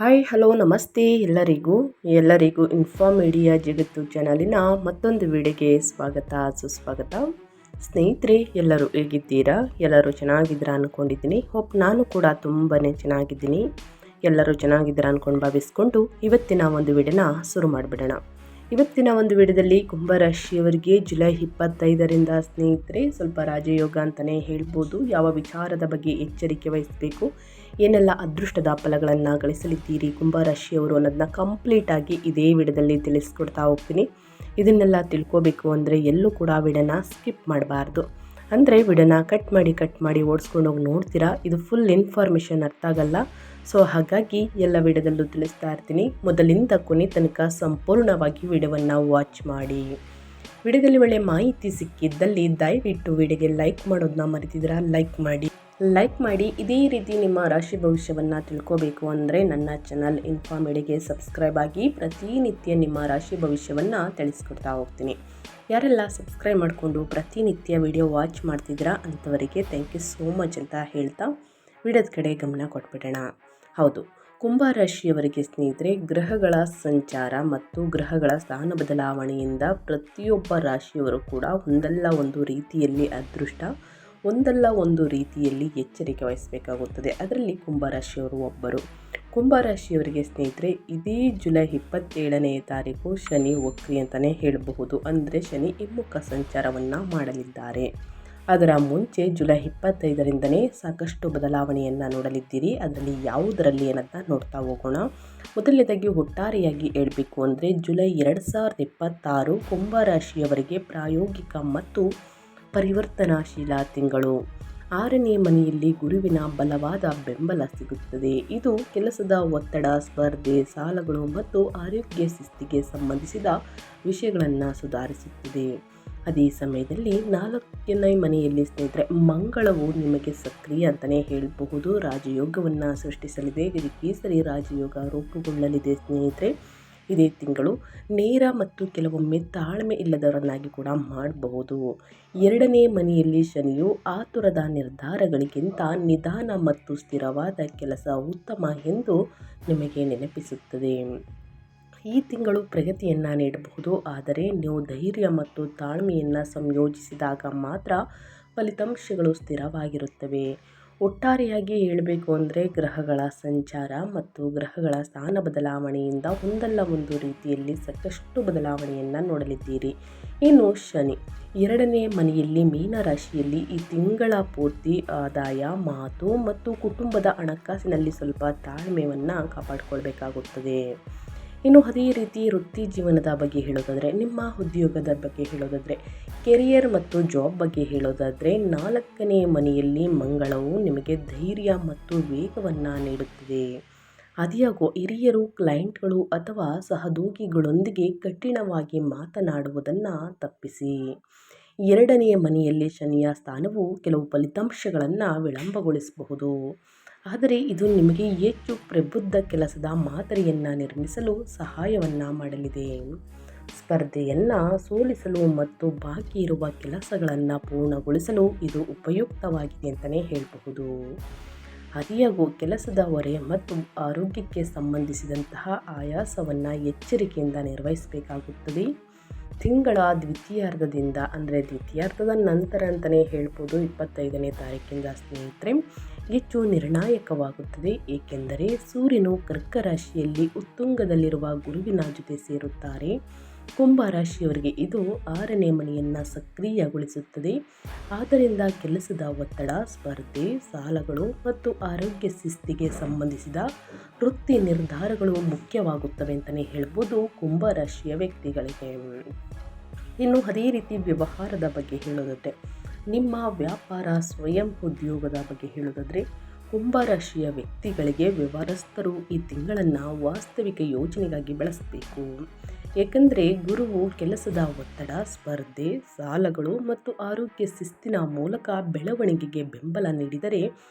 Hi hello ನಮಸ್ತೆ ಎಲ್ಲರಿಗೂ inform media ಜಗತ್ತು ಚಾನಲಿನ ಮತ್ತೊಂದು ವಿಡಿಯೋಗೆ ಸ್ವಾಗತ ಸುಸ್ವಾಗತ. ಸ್ನೇಹಿತರೆ, ಎಲ್ಲರೂ ಹೇಗಿದ್ದೀರಾ? ಎಲ್ಲರೂ ಚೆನ್ನಾಗಿದ್ದೀರಾ ಅಂದ್ಕೊಂಡಿದ್ದೀನಿ. ನಾನು ಕೂಡ ತುಂಬಾ ಚೆನ್ನಾಗಿದ್ದೀನಿ. ಎಲ್ಲರೂ ಚೆನ್ನಾಗಿದ್ದೀರಾ ಅಂದ್ಕೊಂಡು ಭಾವಿಸ್ಕೊಂಡು ಇವತ್ತಿನ ಒಂದು ವಿಡಿಯೋನ ಶುರು ಮಾಡಿಬಿಡೋಣ. ಇವತ್ತಿನ ಒಂದು ವಿಡಿಯೋದಲ್ಲಿ ಕುಂಭರಾಶಿಯವರಿಗೆ ಜುಲೈ 25ರಿಂದ ಸ್ನೇಹಿತರೆ ಸ್ವಲ್ಪ ರಾಜಯೋಗ ಅಂತಲೇ ಹೇಳ್ಬೋದು. ಯಾವ ವಿಚಾರದ ಬಗ್ಗೆ ಎಚ್ಚರಿಕೆ ವಹಿಸಬೇಕು, ಏನೆಲ್ಲ ಅದೃಷ್ಟದ ಫಲಗಳನ್ನು ಗಳಿಸಲಿದ್ದೀರಿ ಕುಂಭರಾಶಿಯವರು ಅನ್ನೋದನ್ನ ಕಂಪ್ಲೀಟಾಗಿ ಇದೇ ವಿಡಿಯೋದಲ್ಲಿ ತಿಳಿಸ್ಕೊಡ್ತಾ ಹೋಗ್ತೀನಿ. ಇದನ್ನೆಲ್ಲ ತಿಳ್ಕೋಬೇಕು ಅಂದರೆ ಎಲ್ಲೂ ಕೂಡ ವಿಡಿಯೋನ ಸ್ಕಿಪ್ ಮಾಡಬಾರ್ದು. ಅಂದರೆ ವಿಡಿಯೋನ ಕಟ್ ಮಾಡಿ ಓಡಿಸ್ಕೊಂಡು ಹೋಗಿ ನೋಡ್ತೀರಾ, ಇದು ಫುಲ್ ಇನ್ಫಾರ್ಮೇಷನ್ ಅರ್ಥ ಆಗಲ್ಲ. ಸೊ ಹಾಗಾಗಿ ಎಲ್ಲ ವಿಡಿಯೋದಲ್ಲೂ ತಿಳಿಸ್ತಾ ಇರ್ತೀನಿ. ಮೊದಲಿಂದ ಕೊನೆ ತನಕ ಸಂಪೂರ್ಣವಾಗಿ ವಿಡಿಯೋವನ್ನು ವಾಚ್ ಮಾಡಿ. ವಿಡಿಯೋದಲ್ಲಿ ಒಳ್ಳೆಯ ಮಾಹಿತಿ ಸಿಕ್ಕಿದ್ದಲ್ಲಿ ದಯವಿಟ್ಟು ವಿಡಿಯೋಗೆ ಲೈಕ್ ಮಾಡೋದನ್ನ ಮರೆತಿದ್ದೀರಾ, ಲೈಕ್ ಮಾಡಿ. ಇದೇ ರೀತಿ ನಿಮ್ಮ ರಾಶಿ ಭವಿಷ್ಯವನ್ನು ತಿಳ್ಕೋಬೇಕು ಅಂದರೆ ನನ್ನ ಚಾನಲ್ ಇನ್ಫಾರ್ಮ್ ಮೀಡಿಯಾಗೆ ಸಬ್ಸ್ಕ್ರೈಬ್ ಆಗಿ ಪ್ರತಿನಿತ್ಯ ನಿಮ್ಮ ರಾಶಿ ಭವಿಷ್ಯವನ್ನು ತಿಳಿಸ್ಕೊಡ್ತಾ ಹೋಗ್ತೀನಿ. ಯಾರೆಲ್ಲ ಸಬ್ಸ್ಕ್ರೈಬ್ ಮಾಡಿಕೊಂಡು ಪ್ರತಿನಿತ್ಯ ವಿಡಿಯೋ ವಾಚ್ ಮಾಡ್ತಿದ್ದೀರಾ ಅಂಥವರಿಗೆ ಥ್ಯಾಂಕ್ ಯು ಸೋ ಮಚ್ ಅಂತ ಹೇಳ್ತಾ ವಿಡಿಯೋದ ಕಡೆ ಗಮನ ಕೊಟ್ಬಿಡೋಣ. ಹೌದು, ಕುಂಭರಾಶಿಯವರಿಗೆ ಸ್ನೇಹಿತರೆ, ಗ್ರಹಗಳ ಸಂಚಾರ ಮತ್ತು ಗ್ರಹಗಳ ಸ್ಥಾನ ಬದಲಾವಣೆಯಿಂದ ಪ್ರತಿಯೊಬ್ಬ ರಾಶಿಯವರು ಕೂಡ ಒಂದಲ್ಲ ಒಂದು ರೀತಿಯಲ್ಲಿ ಅದೃಷ್ಟ, ಒಂದಲ್ಲ ಒಂದು ರೀತಿಯಲ್ಲಿ ಎಚ್ಚರಿಕೆ ವಹಿಸಬೇಕಾಗುತ್ತದೆ. ಅದರಲ್ಲಿ ಕುಂಭರಾಶಿಯವರು ಒಬ್ಬರು. ಕುಂಭರಾಶಿಯವರಿಗೆ ಸ್ನೇಹಿತರೆ, ಇದೇ ಜುಲೈ 27ನೇ ತಾರೀಕು ಶನಿ ವಕ್ರಿ ಅಂತಲೇ ಹೇಳಬಹುದು. ಅಂದರೆ ಶನಿ ಹಿಮ್ಮುಖ ಸಂಚಾರವನ್ನು ಮಾಡಲಿದ್ದಾರೆ. ಅದರ ಮುಂಚೆ ಜುಲೈ 25ರಿಂದನೇ ಸಾಕಷ್ಟು ಬದಲಾವಣೆಯನ್ನು ನೋಡಲಿದ್ದೀರಿ. ಅದರಲ್ಲಿ ಯಾವುದರಲ್ಲಿ ಅನ್ನೋದನ್ನ ನೋಡ್ತಾ ಹೋಗೋಣ. ಮೊದಲನೇದಾಗಿ ಒಟ್ಟಾರೆಯಾಗಿ ಹೇಳಬೇಕು ಅಂದರೆ ಜುಲೈ 2026 ಕುಂಭರಾಶಿಯವರಿಗೆ ಪ್ರಾಯೋಗಿಕ ಮತ್ತು ಪರಿವರ್ತನಾಶೀಲ ತಿಂಗಳು. 6ನೇ ಮನೆಯಲ್ಲಿ ಗುರುವಿನ ಬಲವಾದ ಬೆಂಬಲ ಸಿಗುತ್ತದೆ. ಇದು ಕೆಲಸದ ಒತ್ತಡ, ಸ್ಪರ್ಧೆ, ಸಾಲಗಳು ಮತ್ತು ಆರೋಗ್ಯ ಶಿಸ್ತಿಗೆ ಸಂಬಂಧಿಸಿದ ವಿಷಯಗಳನ್ನು ಸುಧಾರಿಸುತ್ತದೆ. ಅದೇ ಸಮಯದಲ್ಲಿ 4ನೇ ಮನೆಯಲ್ಲಿ ಸ್ನೇಹಿತರೆ ಮಂಗಳವು ನಿಮಗೆ ಸಕ್ರಿಯ ಅಂತಲೇ ಹೇಳಬಹುದು. ರಾಜಯೋಗವನ್ನು ಸೃಷ್ಟಿಸಲಿದೆ. ಕೇಸರಿ ರಾಜಯೋಗ ರೂಪುಗೊಳ್ಳಲಿದೆ ಸ್ನೇಹಿತರೆ. ಇದೇ ತಿಂಗಳು ನೇರ ಮತ್ತು ಕೆಲವೊಮ್ಮೆ ತಾಳ್ಮೆ ಇಲ್ಲದವರನ್ನಾಗಿ ಕೂಡ ಮಾಡಬಹುದು. 2ನೇ ಮನೆಯಲ್ಲಿ ಶನಿಯು ಆತುರದ ನಿರ್ಧಾರಗಳಿಗಿಂತ ನಿಧಾನ ಮತ್ತು ಸ್ಥಿರವಾದ ಕೆಲಸ ಉತ್ತಮ ಎಂದು ನಿಮಗೆ ನೆನಪಿಸುತ್ತದೆ. ಈ ತಿಂಗಳು ಪ್ರಗತಿಯನ್ನು ನೀಡಬಹುದು, ಆದರೆ ನೀವು ಧೈರ್ಯ ಮತ್ತು ತಾಳ್ಮೆಯನ್ನು ಸಂಯೋಜಿಸಿದಾಗ ಮಾತ್ರ ಫಲಿತಾಂಶಗಳು ಸ್ಥಿರವಾಗಿರುತ್ತವೆ. ಒಟ್ಟಾರೆಯಾಗಿ ಹೇಳಬೇಕು ಅಂದರೆ ಗ್ರಹಗಳ ಸಂಚಾರ ಮತ್ತು ಗ್ರಹಗಳ ಸ್ಥಾನ ಬದಲಾವಣೆಯಿಂದ ಒಂದಲ್ಲ ಒಂದು ರೀತಿಯಲ್ಲಿ ಸಾಕಷ್ಟು ಬದಲಾವಣೆಯನ್ನು ನೋಡಲಿದ್ದೀರಿ. ಇನ್ನು ಶನಿ 2ನೇ ಮನೆಯಲ್ಲಿ ಮೀನರಾಶಿಯಲ್ಲಿ ಈ ತಿಂಗಳ ಪೂರ್ತಿ ಆದಾಯ, ಮಾತು ಮತ್ತು ಕುಟುಂಬದ ಹಣಕಾಸಿನಲ್ಲಿ ಸ್ವಲ್ಪ ತಾಳ್ಮೆಯನ್ನು ಕಾಪಾಡಿಕೊಳ್ಬೇಕಾಗುತ್ತದೆ. ಇನ್ನು ಅದೇ ರೀತಿ ವೃತ್ತಿ ಜೀವನದ ಬಗ್ಗೆ ಹೇಳೋದಾದರೆ, ನಿಮ್ಮ ಉದ್ಯೋಗದ ಬಗ್ಗೆ ಹೇಳೋದಾದರೆ, ಕೆರಿಯರ್ ಮತ್ತು ಜಾಬ್ ಬಗ್ಗೆ ಹೇಳೋದಾದರೆ 4ನೇ ಮನೆಯಲ್ಲಿ ಮಂಗಳವು ನಿಮಗೆ ಧೈರ್ಯ ಮತ್ತು ವೇಗವನ್ನು ನೀಡುತ್ತದೆ. ಆದಾಗ್ಯೂ ಹಿರಿಯರು, ಕ್ಲೈಂಟ್ಗಳು ಅಥವಾ ಸಹೋದ್ಯೋಗಿಗಳೊಂದಿಗೆ ಕಠಿಣವಾಗಿ ಮಾತನಾಡುವುದನ್ನು ತಪ್ಪಿಸಿ. 2ನೇ ಮನೆಯಲ್ಲಿ ಶನಿಯ ಸ್ಥಾನವು ಕೆಲವು ಫಲಿತಾಂಶಗಳನ್ನು ವಿಳಂಬಗೊಳಿಸಬಹುದು, ಆದರೆ ಇದು ನಿಮಗೆ ಹೆಚ್ಚು ಪ್ರಬುದ್ಧ ಕೆಲಸದ ಮಾದರಿಯನ್ನು ನಿರ್ಮಿಸಲು ಸಹಾಯವನ್ನು ಮಾಡಲಿದೆ. ಸ್ಪರ್ಧೆಯನ್ನು ಸೋಲಿಸಲು ಮತ್ತು ಬಾಕಿ ಇರುವ ಕೆಲಸಗಳನ್ನು ಪೂರ್ಣಗೊಳಿಸಲು ಇದು ಉಪಯುಕ್ತವಾಗಿದೆ ಅಂತಲೇ ಹೇಳಬಹುದು. ಆದಾಗ್ಯೂ ಕೆಲಸದ ಹೊರೆ ಮತ್ತು ಆರೋಗ್ಯಕ್ಕೆ ಸಂಬಂಧಿಸಿದಂತಹ ಆಯಾಸವನ್ನು ಎಚ್ಚರಿಕೆಯಿಂದ ನಿರ್ವಹಿಸಬೇಕಾಗುತ್ತದೆ. ತಿಂಗಳ ದ್ವಿತೀಯಾರ್ಧದಿಂದ ಅಂದರೆ ದ್ವಿತೀಯಾರ್ಧದ ನಂತರ ಅಂತಲೇ ಹೇಳ್ಬೋದು, 25ನೇ ತಾರೀಕಿಂದ ಸ್ನೇಹಿತರೆ ಹೆಚ್ಚು ನಿರ್ಣಾಯಕವಾಗುತ್ತದೆ. ಏಕೆಂದರೆ ಸೂರ್ಯನು ಕರ್ಕ ರಾಶಿಯಲ್ಲಿ ಉತ್ತುಂಗದಲ್ಲಿರುವ ಗುರುವಿನ ಜೊತೆ ಸೇರುತ್ತಾರೆ. ಕುಂಭರಾಶಿಯವರಿಗೆ ಇದು 6ನೇ ಮನೆಯನ್ನು ಸಕ್ರಿಯಗೊಳಿಸುತ್ತದೆ. ಆದ್ದರಿಂದ ಕೆಲಸದ ಒತ್ತಡ, ಸ್ಪರ್ಧೆ, ಸಾಲಗಳು ಮತ್ತು ಆರೋಗ್ಯ ಶಿಸ್ತಿಗೆ ಸಂಬಂಧಿಸಿದ ವೃತ್ತಿ ನಿರ್ಧಾರಗಳು ಮುಖ್ಯವಾಗುತ್ತವೆ ಅಂತಲೇ ಹೇಳ್ಬೋದು ಕುಂಭರಾಶಿಯ ವ್ಯಕ್ತಿಗಳಿಗೆ. ಇನ್ನು ಅದೇ ರೀತಿ ವ್ಯವಹಾರದ ಬಗ್ಗೆ ಹೇಳೋದಾದರೆ, ನಿಮ್ಮ ವ್ಯಾಪಾರ, ಸ್ವಯಂ ಉದ್ಯೋಗದ ಬಗ್ಗೆ ಹೇಳೋದಾದರೆ ಕುಂಭರಾಶಿಯ ವ್ಯಕ್ತಿಗಳಿಗೆ ವ್ಯವಹಾರಸ್ಥರು ಈ ತಿಂಗಳನ್ನು ವಾಸ್ತವಿಕ ಯೋಜನೆಗಾಗಿ ಬಳಸಬೇಕು. ಏಕೆಂದರೆ ಗುರುವು ಕೆಲಸದ ಒತ್ತಡ, ಸ್ಪರ್ಧೆ, ಸಾಲಗಳು ಮತ್ತು ಆರೋಗ್ಯ ಶಿಸ್ತಿನ ಮೂಲಕ ಬೆಳವಣಿಗೆಗೆ ಬೆಂಬಲ ನೀಡಿದರೆ,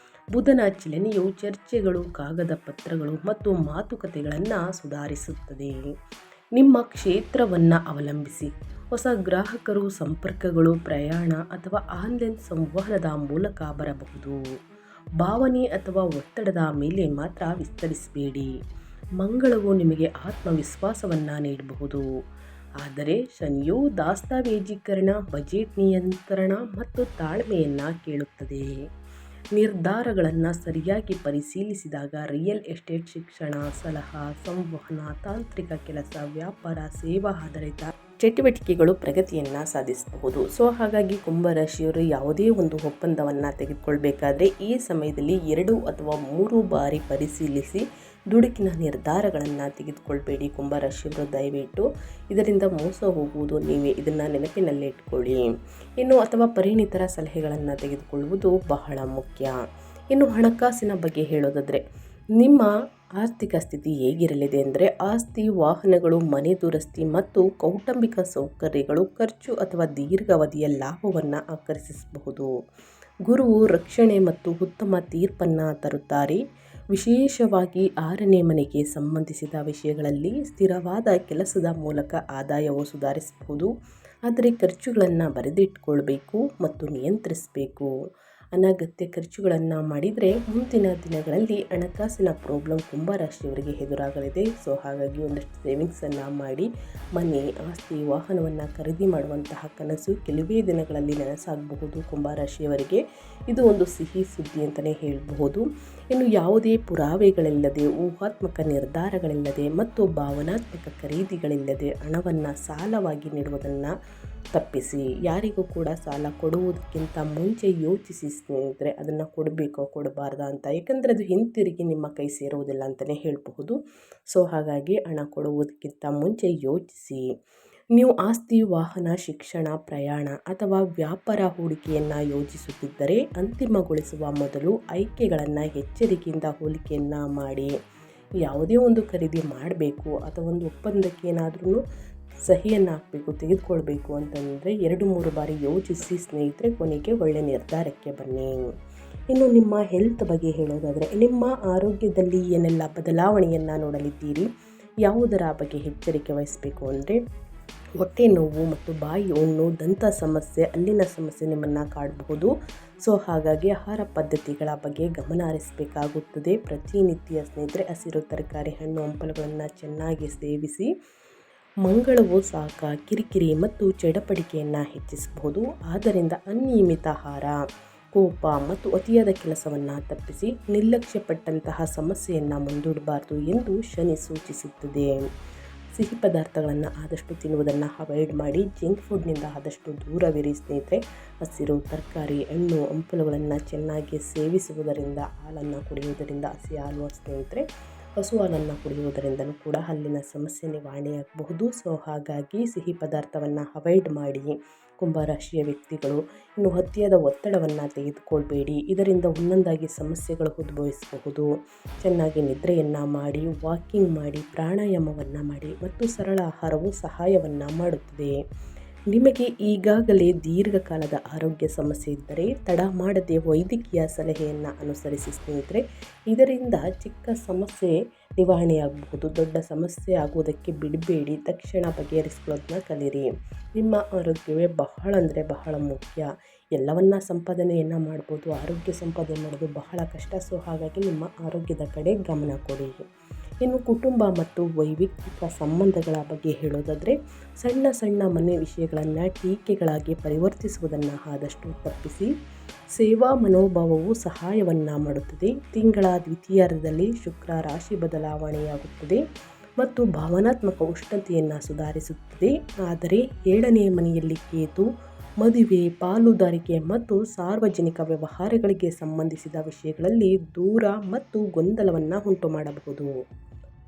ಬುಧನ ಚಲನೆಯು ಚರ್ಚೆಗಳು, ಕಾಗದ ಪತ್ರಗಳು ಮತ್ತು ಮಾತುಕತೆಗಳನ್ನು ಸುಧಾರಿಸುತ್ತದೆ. ನಿಮ್ಮ ಕ್ಷೇತ್ರವನ್ನು ಅವಲಂಬಿಸಿ ಹೊಸ ಗ್ರಾಹಕರು, ಸಂಪರ್ಕಗಳು, ಪ್ರಯಾಣ ಅಥವಾ ಆನ್ಲೈನ್ ಸಂವಹನದ ಮೂಲಕ ಬರಬಹುದು. ಭಾವನೆ ಅಥವಾ ಒತ್ತಡದ ಮೇಲೆ ಮಾತ್ರ ವಿಸ್ತರಿಸಬೇಡಿ. ಮಂಗಳವು ನಿಮಗೆ ಆತ್ಮವಿಶ್ವಾಸವನ್ನು ನೀಡಬಹುದು. ಆದರೆ ಶನಿಯು ದಾಸ್ತಾವೇಜೀಕರಣ, ಬಜೆಟ್ ನಿಯಂತ್ರಣ ಮತ್ತು ತಾಳ್ಮೆಯನ್ನು ಕೇಳುತ್ತದೆ. ನಿರ್ಧಾರಗಳನ್ನು ಸರಿಯಾಗಿ ಪರಿಶೀಲಿಸಿದಾಗ ರಿಯಲ್ ಎಸ್ಟೇಟ್, ಶಿಕ್ಷಣ, ಸಲಹಾ, ಸಂವಹನ, ತಾಂತ್ರಿಕ ಕೆಲಸ, ವ್ಯಾಪಾರ, ಸೇವಾ ಆಧಾರಿತ ಚಟುವಟಿಕೆಗಳು ಪ್ರಗತಿಯನ್ನು ಸಾಧಿಸಬಹುದು. ಸೊ ಹಾಗಾಗಿ ಕುಂಭರಾಶಿಯವರು ಯಾವುದೇ ಒಂದು ಒಪ್ಪಂದವನ್ನು ತೆಗೆದುಕೊಳ್ಬೇಕಾದ್ರೆ ಈ ಸಮಯದಲ್ಲಿ 2 ಅಥವಾ 3 ಬಾರಿ ಪರಿಶೀಲಿಸಿ ದುಡುಕಿನ ನಿರ್ಧಾರಗಳನ್ನು ತೆಗೆದುಕೊಳ್ಬೇಡಿ ಕುಂಭರಾಶಿಯವರು ದಯವಿಟ್ಟು. ಇದರಿಂದ ಮೋಸ ಹೋಗುವುದು ನೀವೇ, ಇದನ್ನು ನೆನಪಿನಲ್ಲೇ ಇಟ್ಕೊಳ್ಳಿ. ಅಥವಾ ಪರಿಣಿತರ ಸಲಹೆಗಳನ್ನು ತೆಗೆದುಕೊಳ್ಳುವುದು ಬಹಳ ಮುಖ್ಯ. ಹಣಕಾಸಿನ ಬಗ್ಗೆ ಹೇಳೋದಾದರೆ ನಿಮ್ಮ ಆರ್ಥಿಕ ಸ್ಥಿತಿ ಹೇಗಿರಲಿದೆ ಅಂದರೆ ಆಸ್ತಿ, ವಾಹನಗಳು, ಮನೆ ದುರಸ್ತಿ ಮತ್ತು ಕೌಟುಂಬಿಕ ಸೌಕರ್ಯಗಳು ಖರ್ಚು ಅಥವಾ ದೀರ್ಘಾವಧಿಯ ಲಾಭವನ್ನು ಆಕರ್ಷಿಸಬಹುದು. ಗುರುವು ರಕ್ಷಣೆ ಮತ್ತು ಉತ್ತಮ ತೀರ್ಪನ್ನು ತರುತ್ತಾರೆ. ವಿಶೇಷವಾಗಿ 6ನೇ ಮನೆಗೆ ಸಂಬಂಧಿಸಿದ ವಿಷಯಗಳಲ್ಲಿ ಸ್ಥಿರವಾದ ಕೆಲಸದ ಮೂಲಕ ಆದಾಯವು ಸುಧಾರಿಸಬಹುದು. ಆದರೆ ಖರ್ಚುಗಳನ್ನು ಬರೆದಿಟ್ಕೊಳ್ಬೇಕು ಮತ್ತು ನಿಯಂತ್ರಿಸಬೇಕು. ಅನಗತ್ಯ ಖರ್ಚುಗಳನ್ನು ಮಾಡಿದರೆ ಮುಂದಿನ ದಿನಗಳಲ್ಲಿ ಹಣಕಾಸಿನ ಪ್ರಾಬ್ಲಮ್ ಕುಂಭರಾಶಿಯವರಿಗೆ ಎದುರಾಗಲಿದೆ. ಸೊ ಹಾಗಾಗಿ ಒಂದಷ್ಟು ಸೇವಿಂಗ್ಸನ್ನು ಮಾಡಿ ಮನೆ, ಆಸ್ತಿ, ವಾಹನವನ್ನು ಖರೀದಿ ಮಾಡುವಂತಹ ಕನಸು ಕೆಲವೇ ದಿನಗಳಲ್ಲಿ ನನಸಾಗಬಹುದು ಕುಂಭರಾಶಿಯವರಿಗೆ. ಇದು ಒಂದು ಸಿಹಿ ಸುದ್ದಿ ಅಂತಲೇ ಹೇಳಬಹುದು. ಯಾವುದೇ ಪುರಾವೆಗಳಿಲ್ಲದೆ, ಊಹಾತ್ಮಕ ನಿರ್ಧಾರಗಳಿಲ್ಲದೆ ಮತ್ತು ಭಾವನಾತ್ಮಕ ಖರೀದಿಗಳಿಲ್ಲದೆ ಹಣವನ್ನು ಸಾಲವಾಗಿ ನೀಡುವುದನ್ನು ತಪ್ಪಿಸಿ. ಯಾರಿಗೂ ಕೂಡ ಸಾಲ ಕೊಡುವುದಕ್ಕಿಂತ ಮುಂಚೆ ಯೋಚಿಸಿ ಸ್ನೇಹಿತರೆ, ಅದನ್ನು ಕೊಡಬೇಕೋ ಕೊಡಬಾರ್ದಾ ಅಂತ. ಯಾಕಂದರೆ ಅದು ಹಿಂತಿರುಗಿ ನಿಮ್ಮ ಕೈ ಸೇರುವುದಿಲ್ಲ ಅಂತಲೇ ಹೇಳಬಹುದು. ಸೊ ಹಾಗಾಗಿ ಹಣ ಕೊಡುವುದಕ್ಕಿಂತ ಮುಂಚೆ ಯೋಚಿಸಿ. ನೀವು ಆಸ್ತಿ, ವಾಹನ, ಶಿಕ್ಷಣ, ಪ್ರಯಾಣ ಅಥವಾ ವ್ಯಾಪಾರ ಹೂಡಿಕೆಯನ್ನು ಯೋಜಿಸುತ್ತಿದ್ದರೆ ಅಂತಿಮಗೊಳಿಸುವ ಮೊದಲು ಆಯ್ಕೆಗಳನ್ನು ಎಚ್ಚರಿಕೆಯಿಂದ ಹೋಲಿಕೆಯನ್ನು ಮಾಡಿ. ಯಾವುದೇ ಒಂದು ಖರೀದಿ ಮಾಡಬೇಕು ಅಥವಾ ಒಂದು ಒಪ್ಪಂದಕ್ಕೆ ಏನಾದ್ರೂ ಸಹಿಯನ್ನು ಹಾಕಬೇಕು, ತೆಗೆದುಕೊಳ್ಬೇಕು ಅಂತಂದರೆ 2-3 ಬಾರಿ ಯೋಚಿಸಿ ಸ್ನೇಹಿತರೆ, ಕೊನೆಗೆ ಒಳ್ಳೆಯ ನಿರ್ಧಾರಕ್ಕೆ ಬನ್ನಿ. ನಿಮ್ಮ ಹೆಲ್ತ್ ಬಗ್ಗೆ ಹೇಳೋದಾದರೆ ನಿಮ್ಮ ಆರೋಗ್ಯದಲ್ಲಿ ಏನೆಲ್ಲ ಬದಲಾವಣೆಯನ್ನು ನೋಡಲಿದ್ದೀರಿ, ಯಾವುದರ ಬಗ್ಗೆ ಎಚ್ಚರಿಕೆ ವಹಿಸಬೇಕು ಅಂದರೆ ಹೊಟ್ಟೆ ನೋವು ಮತ್ತು ಬಾಯಿ ಹುಣ್ಣು, ದಂತ ಸಮಸ್ಯೆ, ಅಲ್ಲಿನ ಸಮಸ್ಯೆ ನಿಮ್ಮನ್ನು ಕಾಡಬಹುದು. ಸೊ ಹಾಗಾಗಿ ಆಹಾರ ಪದ್ಧತಿಗಳ ಬಗ್ಗೆ ಗಮನ ಹರಿಸಬೇಕಾಗುತ್ತದೆ. ಪ್ರತಿನಿತ್ಯ ಸ್ನೇಹಿತರೆ ಹಸಿರು ತರಕಾರಿ, ಹಣ್ಣು, ಹಂಪಲುಗಳನ್ನು ಚೆನ್ನಾಗಿ ಸೇವಿಸಿ. ಮಂಗಳವು ಸಾಕ, ಕಿರಿಕಿರಿ ಮತ್ತು ಚಡಪಡಿಕೆಯನ್ನು ಹೆಚ್ಚಿಸಬಹುದು. ಆದ್ದರಿಂದ ಅನಿಯಮಿತ ಆಹಾರ, ಕೋಪ ಮತ್ತು ಅತಿಯಾದ ಕೆಲಸವನ್ನು ತಪ್ಪಿಸಿ. ನಿರ್ಲಕ್ಷ್ಯಪಟ್ಟಂತಹ ಸಮಸ್ಯೆಯನ್ನು ಮುಂದೂಡಬಾರದು ಎಂದು ಶನಿ ಸೂಚಿಸುತ್ತದೆ. ಸಿಹಿ ಪದಾರ್ಥಗಳನ್ನು ಆದಷ್ಟು ತಿನ್ನುವುದನ್ನು ಅವಾಯ್ಡ್ ಮಾಡಿ. ಜಂಕ್ ಫುಡ್ನಿಂದ ಆದಷ್ಟು ದೂರವಿರಿ ಸ್ನೇಹಿತರೆ. ಹಸಿರು ತರಕಾರಿ, ಹಣ್ಣು, ಹಂಪಲುಗಳನ್ನು ಚೆನ್ನಾಗಿ ಸೇವಿಸುವುದರಿಂದ, ಹಾಲನ್ನು ಕುಡಿಯುವುದರಿಂದ, ಹಸಿ ಹಾಲು ಸ್ನೇಹಿತರೆ, ಹಸು ಹಾಲನ್ನು ಕುಡಿಯುವುದರಿಂದಲೂ ಕೂಡ ಹಲ್ಲಿನ ಸಮಸ್ಯೆ ನಿವಾರಣೆಯಾಗಬಹುದು. ಸೊ ಹಾಗಾಗಿ ಸಿಹಿ ಪದಾರ್ಥವನ್ನು ಅವಾಯ್ಡ್ ಮಾಡಿ ಕುಂಭರಾಶಿಯ ವ್ಯಕ್ತಿಗಳು. ಅತಿಯಾದ ಒತ್ತಡವನ್ನು ತೆಗೆದುಕೊಳ್ಬೇಡಿ, ಇದರಿಂದ ಒಂದೊಂದಾಗಿ ಸಮಸ್ಯೆಗಳು ಉದ್ಭವಿಸಬಹುದು. ಚೆನ್ನಾಗಿ ನಿದ್ರೆಯನ್ನು ಮಾಡಿ, ವಾಕಿಂಗ್ ಮಾಡಿ, ಪ್ರಾಣಾಯಾಮವನ್ನು ಮಾಡಿ ಮತ್ತು ಸರಳ ಆಹಾರವು ಸಹಾಯವನ್ನು ಮಾಡುತ್ತದೆ. ನಿಮಗೆ ಈಗಾಗಲೇ ದೀರ್ಘಕಾಲದ ಆರೋಗ್ಯ ಸಮಸ್ಯೆ ಇದ್ದರೆ ತಡ ಮಾಡದೆ ವೈದ್ಯಕೀಯ ಸಲಹೆಯನ್ನು ಅನುಸರಿಸಿ ಸ್ನೇಹಿತರೆ. ಇದರಿಂದ ಚಿಕ್ಕ ಸಮಸ್ಯೆ ನಿವಾರಣೆಯಾಗಬಹುದು. ದೊಡ್ಡ ಸಮಸ್ಯೆ ಆಗುವುದಕ್ಕೆ ಬಿಡಬೇಡಿ, ತಕ್ಷಣ ಬಗೆಹರಿಸ್ಕೊಳ್ಳೋದನ್ನ ಕಲಿಯಿರಿ. ನಿಮ್ಮ ಆರೋಗ್ಯವೇ ಬಹಳ ಅಂದರೆ ಬಹಳ ಮುಖ್ಯ. ಎಲ್ಲವನ್ನ ಸಂಪಾದನೆಯನ್ನು ಮಾಡ್ಬೋದು, ಆರೋಗ್ಯ ಸಂಪಾದನೆ ಮಾಡೋದು ಬಹಳ ಕಷ್ಟ. ಸೊ ಹಾಗಾಗಿ ನಿಮ್ಮ ಆರೋಗ್ಯದ ಕಡೆ ಗಮನ ಕೊಡಿ. ಕುಟುಂಬ ಮತ್ತು ವೈಯಕ್ತಿಕ ಸಂಬಂಧಗಳ ಬಗ್ಗೆ ಹೇಳೋದಾದರೆ ಸಣ್ಣ ಸಣ್ಣ ಮನೆ ವಿಷಯಗಳನ್ನು ಟೀಕೆಗಳಾಗಿ ಪರಿವರ್ತಿಸುವುದನ್ನು ಆದಷ್ಟು ತಪ್ಪಿಸಿ. ಸೇವಾ ಮನೋಭಾವವು ಸಹಾಯವನ್ನು ಮಾಡುತ್ತದೆ. ತಿಂಗಳ ದ್ವಿತೀಯಾರ್ಧದಲ್ಲಿ ಶುಕ್ರ ರಾಶಿ ಬದಲಾವಣೆಯಾಗುತ್ತದೆ ಮತ್ತು ಭಾವನಾತ್ಮಕ ಉಷ್ಣತೆಯನ್ನು ಸುಧಾರಿಸುತ್ತದೆ. ಆದರೆ 7ನೇ ಮನೆಯಲ್ಲಿ ಕೇತು ಮದುವೆ, ಪಾಲುದಾರಿಕೆ ಮತ್ತು ಸಾರ್ವಜನಿಕ ವ್ಯವಹಾರಗಳಿಗೆ ಸಂಬಂಧಿಸಿದ ವಿಷಯಗಳಲ್ಲಿ ದೂರ ಮತ್ತು ಗೊಂದಲವನ್ನು ಉಂಟು ಮಾಡಬಹುದು.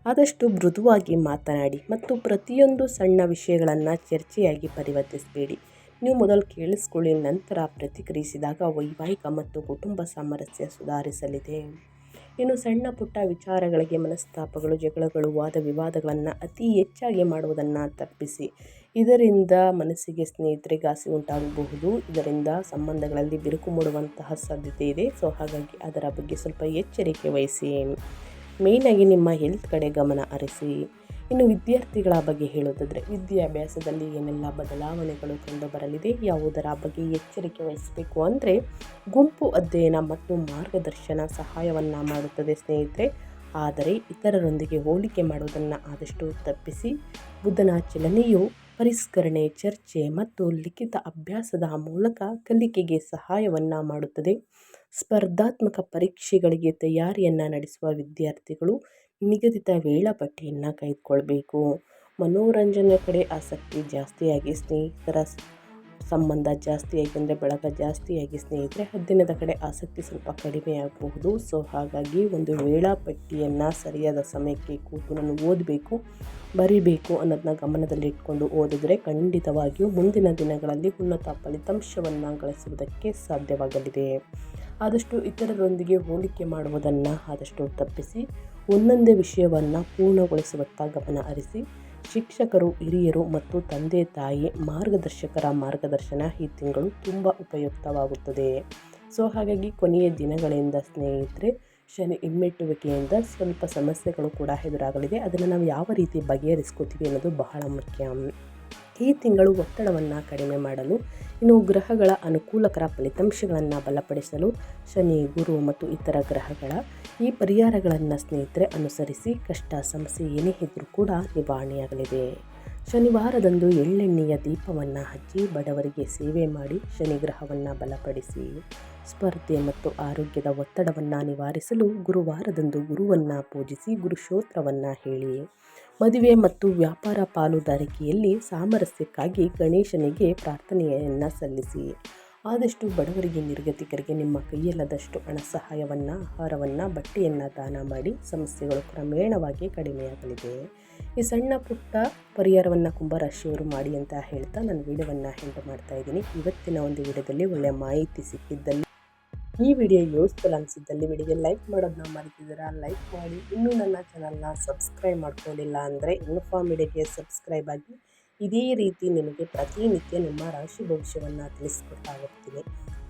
ಆದಷ್ಟು ಮೃದುವಾಗಿ ಮಾತನಾಡಿ ಮತ್ತು ಪ್ರತಿಯೊಂದು ಸಣ್ಣ ವಿಷಯಗಳನ್ನು ಚರ್ಚೆಯಾಗಿ ಪರಿವರ್ತಿಸಬೇಡಿ. ನೀವು ಮೊದಲು ಕೇಳಿಸ್ಕೊಳ್ಳಿ, ನಂತರ ಪ್ರತಿಕ್ರಿಯಿಸಿದಾಗ ವೈವಾಹಿಕ ಮತ್ತು ಕುಟುಂಬ ಸಾಮರಸ್ಯ ಸುಧಾರಿಸಲಿದೆ. ಸಣ್ಣ ಪುಟ್ಟ ವಿಚಾರಗಳಿಗೆ ಮನಸ್ತಾಪಗಳು, ಜಗಳಗಳು, ವಾದ ವಿವಾದಗಳನ್ನು ಅತಿ ಹೆಚ್ಚಾಗಿ ಮಾಡುವುದನ್ನು ತಪ್ಪಿಸಿ. ಇದರಿಂದ ಮನಸ್ಸಿಗೆ ಸ್ನೇಹಿತರೆ ಘಾಸಿ ಉಂಟಾಗಬಹುದು. ಇದರಿಂದ ಸಂಬಂಧಗಳಲ್ಲಿ ಬಿರುಕು ಮೂಡುವಂತಹ ಸಾಧ್ಯತೆ ಇದೆ. ಸೊ ಹಾಗಾಗಿ ಅದರ ಬಗ್ಗೆ ಸ್ವಲ್ಪ ಎಚ್ಚರಿಕೆ ವಹಿಸಿ. ಮೇಯ್ನಾಗಿ ನಿಮ್ಮ ಹೆಲ್ತ್ ಕಡೆ ಗಮನ ಹರಿಸಿ. ವಿದ್ಯಾರ್ಥಿಗಳ ಬಗ್ಗೆ ಹೇಳೋದಾದರೆ ವಿದ್ಯಾಭ್ಯಾಸದಲ್ಲಿ ಏನೆಲ್ಲ ಬದಲಾವಣೆಗಳು ಕಂಡುಬರಲಿದೆ, ಯಾವುದರ ಬಗ್ಗೆ ಎಚ್ಚರಿಕೆ ವಹಿಸಬೇಕು ಅಂದರೆ ಗುಂಪು ಅಧ್ಯಯನ ಮತ್ತು ಮಾರ್ಗದರ್ಶನ ಸಹಾಯವನ್ನು ಮಾಡುತ್ತದೆ ಸ್ನೇಹಿತರೆ. ಆದರೆ ಇತರರೊಂದಿಗೆ ಹೋಲಿಕೆ ಮಾಡುವುದನ್ನು ಆದಷ್ಟು ತಪ್ಪಿಸಿ. ಬುಧನ ಚಲನೆಯು ಪರಿಷ್ಕರಣೆ, ಚರ್ಚೆ ಮತ್ತು ಲಿಖಿತ ಅಭ್ಯಾಸದ ಮೂಲಕ ಕಲಿಕೆಗೆ ಸಹಾಯವನ್ನು ಮಾಡುತ್ತದೆ. ಸ್ಪರ್ಧಾತ್ಮಕ ಪರೀಕ್ಷೆಗಳಿಗೆ ತಯಾರಿಯನ್ನು ನಡೆಸುವ ವಿದ್ಯಾರ್ಥಿಗಳು ನಿಗದಿತ ವೇಳಾಪಟ್ಟಿಯನ್ನು ಕಾಯ್ದುಕೊಳ್ಬೇಕು. ಮನೋರಂಜನೆ ಕಡೆ ಆಸಕ್ತಿ ಜಾಸ್ತಿಯಾಗಿ, ಸ್ನೇಹಿತರ ಸಂಬಂಧ ಜಾಸ್ತಿಯಾಗಿ ಅಂದರೆ ಬಳಗ ಜಾಸ್ತಿಯಾಗಿ, ಸ್ನೇಹಿತರೆ ದಿನದ ಕಡೆ ಆಸಕ್ತಿ ಸ್ವಲ್ಪ ಕಡಿಮೆಯಾಗಬಹುದು. ಸೊ ಹಾಗಾಗಿ ಒಂದು ವೇಳಾಪಟ್ಟಿಯನ್ನು ಸರಿಯಾದ ಸಮಯಕ್ಕೆ ಕೂತು ನಾನು ಓದಬೇಕು, ಬರೀಬೇಕು ಅನ್ನೋದನ್ನ ಗಮನದಲ್ಲಿಟ್ಕೊಂಡು ಓದಿದ್ರೆ ಖಂಡಿತವಾಗಿಯೂ ಮುಂದಿನ ದಿನಗಳಲ್ಲಿ ಉನ್ನತ ಫಲಿತಾಂಶವನ್ನು ಗಳಿಸುವುದಕ್ಕೆ ಸಾಧ್ಯವಾಗಲಿದೆ. ಆದಷ್ಟು ಇತರರೊಂದಿಗೆ ಹೋಲಿಕೆ ಮಾಡುವುದನ್ನು ಆದಷ್ಟು ತಪ್ಪಿಸಿ ಒಂದೊಂದೇ ವಿಷಯವನ್ನು ಪೂರ್ಣಗೊಳಿಸುವತ್ತ ಗಮನ ಹರಿಸಿ. ಶಿಕ್ಷಕರು, ಹಿರಿಯರು ಮತ್ತು ತಂದೆ ತಾಯಿ ಮಾರ್ಗದರ್ಶಕರ ಮಾರ್ಗದರ್ಶನ ಈ ತಿಂಗಳು ತುಂಬ ಉಪಯುಕ್ತವಾಗುತ್ತದೆ. ಸೊ ಹಾಗಾಗಿ ಕೊನೆಯ ದಿನಗಳಿಂದ ಸ್ನೇಹಿತರೆ ಶನಿ ಹಿಮ್ಮೆಟ್ಟುವಿಕೆಯಿಂದ ಸ್ವಲ್ಪ ಸಮಸ್ಯೆಗಳು ಕೂಡ ಎದುರಾಗಲಿದೆ. ಅದನ್ನು ನಾವು ಯಾವ ರೀತಿ ಬಗೆಹರಿಸ್ಕೋತೀವಿ ಅನ್ನೋದು ಬಹಳ ಮುಖ್ಯ. ಈ ತಿಂಗಳು ಒತ್ತಡವನ್ನು ಕಡಿಮೆ ಮಾಡಲು, ಇನ್ನು ಗ್ರಹಗಳ ಅನುಕೂಲಕರ ಫಲಿತಾಂಶಗಳನ್ನು ಬಲಪಡಿಸಲು ಶನಿ, ಗುರು ಮತ್ತು ಇತರ ಗ್ರಹಗಳ ಈ ಪರಿಹಾರಗಳನ್ನು ಸ್ನೇಹಿತರೆ ಅನುಸರಿಸಿ ಕಷ್ಟ ಸಮಸ್ಯೆ ಏನೇ ಇದ್ದರೂ ಕೂಡ ನಿವಾರಣೆಯಾಗಲಿದೆ. ಶನಿವಾರದಂದು ಎಳ್ಳೆಣ್ಣೆಯ ದೀಪವನ್ನು ಹಚ್ಚಿ ಬಡವರಿಗೆ ಸೇವೆ ಮಾಡಿ ಶನಿ ಗ್ರಹವನ್ನು ಬಲಪಡಿಸಿ. ಸ್ಪರ್ಧೆ ಮತ್ತು ಆರೋಗ್ಯದ ಒತ್ತಡವನ್ನು ನಿವಾರಿಸಲು ಗುರುವಾರದಂದು ಗುರುವನ್ನು ಪೂಜಿಸಿ ಗುರುಶೋತ್ರವನ್ನು ಹೇಳಿ. ಮದುವೆ ಮತ್ತು ವ್ಯಾಪಾರ ಪಾಲುದಾರಿಕೆಯಲ್ಲಿ ಸಾಮರಸ್ಯಕ್ಕಾಗಿ ಗಣೇಶನಿಗೆ ಪ್ರಾರ್ಥನೆಯನ್ನು ಸಲ್ಲಿಸಿ. ಆದಷ್ಟು ಬಡವರಿಗೆ, ನಿರ್ಗತಿಕರಿಗೆ ನಿಮ್ಮ ಕೈಯಲ್ಲದಷ್ಟು ಹಣ ಸಹಾಯವನ್ನು, ಆಹಾರವನ್ನು, ಬಟ್ಟೆಯನ್ನು ದಾನ ಮಾಡಿ. ಸಮಸ್ಯೆಗಳು ಕ್ರಮೇಣವಾಗಿ ಕಡಿಮೆಯಾಗಲಿದೆ. ಈ ಸಣ್ಣ ಪುಟ್ಟ ಪರಿಹಾರವನ್ನು ಕುಂಭರಾಶಿಯವರು ಮಾಡಿ ಅಂತ ಹೇಳ್ತಾ ನಾನು ವಿಡಿಯೋವನ್ನು ಎಂಡ್ ಮಾಡ್ತಾ ಇದ್ದೀನಿ. ಇವತ್ತಿನ ಒಂದು ವಿಡಿಯೋದಲ್ಲಿ ಒಳ್ಳೆಯ ಮಾಹಿತಿ ಸಿಕ್ಕಿದ್ದಲ್ಲಿ, ಈ ವಿಡಿಯೋ ಯೂಸ್ಫುಲ್ ಅನಿಸಿದ್ದಲ್ಲಿ ವಿಡಿಯೋಗೆ ಲೈಕ್ ಮಾಡೋದನ್ನ ಮರೆತಿದ್ದೀರಾ, ಲೈಕ್ ಮಾಡಿ. ಇನ್ನೂ ನನ್ನ ಚಾನಲ್ನ ಸಬ್ಸ್ಕ್ರೈಬ್ ಮಾಡ್ಕೊಂಡಿಲ್ಲ ಅಂದರೆ ಇನ್ಫಾರ್ಮ್ ಮೀಡಿಯಾಗೆ ಸಬ್ಸ್ಕ್ರೈಬ್ ಆಗಿ. ಇದೇ ರೀತಿ ನಿಮಗೆ ಪ್ರತಿನಿತ್ಯ ನಿಮ್ಮ ರಾಶಿ ಭವಿಷ್ಯವನ್ನು ತಿಳಿಸ್ಕೊಡ್ತಾ ಹೋಗ್ತೀನಿ.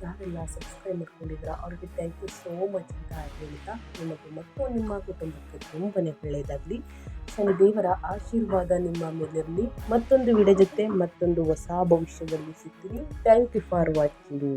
ಯಾರೆಲ್ಲ ಸಬ್ಸ್ಕ್ರೈಬ್ ಮಾಡ್ಕೊಂಡಿದ್ದೀರಾ ಅವ್ರಿಗೆ ಥ್ಯಾಂಕ್ ಯು ಸೋ ಮಚ್ ಅಂತ ಹೇಳ್ತಾ, ನಿಮಗೆ ಮತ್ತು ನಿಮ್ಮ ಕುಟುಂಬಕ್ಕೆ ತುಂಬನೇ ಒಳ್ಳೆಯದಾಗಲಿ. ಶನಿದೇವರ ಆಶೀರ್ವಾದ ನಿಮ್ಮ ಮೇಲಿರಲಿ. ಮತ್ತೊಂದು ವಿಡಿಯೋ ಜೊತೆ ಮತ್ತೊಂದು ಹೊಸ ಭವಿಷ್ಯದಲ್ಲಿ ಸಿಗ್ತೀನಿ. Thank you for watching.